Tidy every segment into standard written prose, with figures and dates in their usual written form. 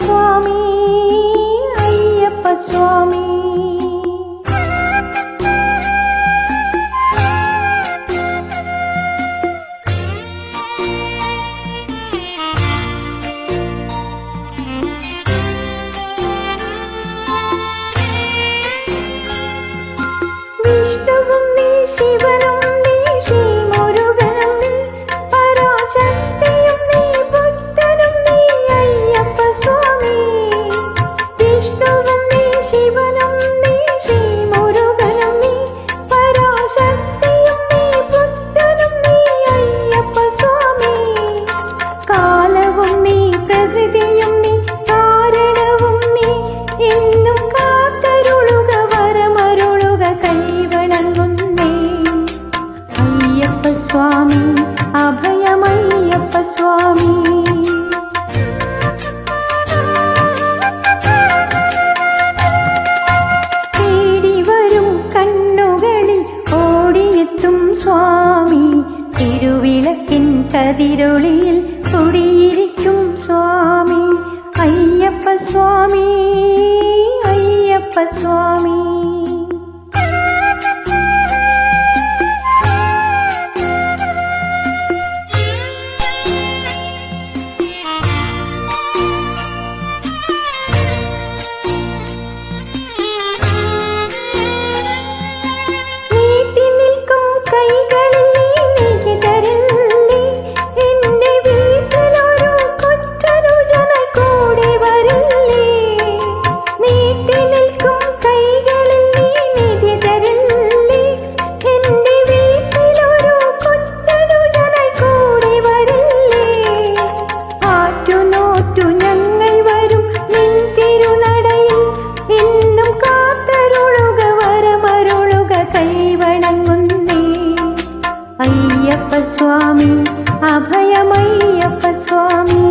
സ്വാമി അയ്യപ്പ സ്വാമി. വിഷ്ണുവും നീ ശിവനും നീ ശ്രീമുരുകനും നീ പരാശക്തിയും നീ ബുദ്ധനും നീ അയ്യപ്പ സ്വാമി. വിഷ്ണുവും നീ ശിവനും നീ ശ്രീമുരുകനും നീ പരാശക്തിയും നീ ബുദ്ധനും നീ അയ്യപ്പ സ്വാമി. കാലവും നീ പ്രകൃതിയും നീ കാരണവും നീ എന്നും കാത്തരുളുക വരമരുളുക കൈവണങ്ങുന്നേ അയ്യപ്പ സ്വാമി അഭയമയ്യപ്പ സ്വാമി. തേടിവരും കണ്ണുകളിൽ ഓടിയെത്തും സ്വാമി തിരുവിളക്കിൻ കതിരൊളിയിൽ കുടിയിരിക്കും സ്വാമി അയ്യപ്പ സ്വാമി അയ്യപ്പ സ്വാമി. നീട്ടി നിൽക്കും കൈകളിൽ നീ തരില്ലേ എന്റെ വീട്ടിലൊരു കൊച്ചനുജന കൂടി വരില്ലേ. നീട്ടി നിൽക്കും കൈകളിൽ നീ നിധി തരില്ലേ എന്റെ വീട്ടിലൊരു കൊച്ചനുജന കൂടി വരില്ലേ. ആറ്റുനോറ്റു ഞങ്ങൾ വരും നിൻ തിരുനടയിൽ എന്നും കാത്തരുളുക വരമരുളുക കൈവണങ്ങുന്നേ അയ്യപ്പ സ്വാമി അഭയമയ്യപ്പ സ്വാമി.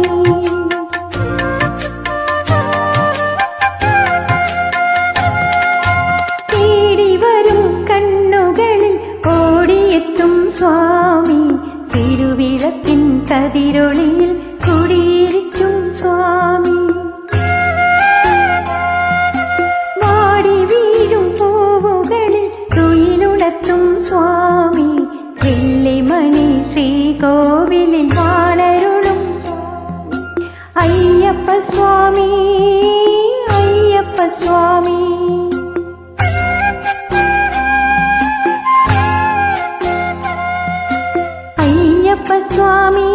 തേടിവരും കണ്ണുകളിൽ ഓടിയെത്തും സ്വാമി തിരുവിളക്കിൻ കതിരൊളിയിൽ കുടിയിരിക്കും സ്വാമി. വാടി വീഴും പൂവുകളിൽ തുയിലുണർത്തും സ്വാമി വെള്ളിമണി ശ്രീകോവിലിൽ വാണരുളും സ്വാമി അയ്യപ്പ സ്വാമി അയ്യപ്പ സ്വാമി. അയ്യപ്പ സ്വാമി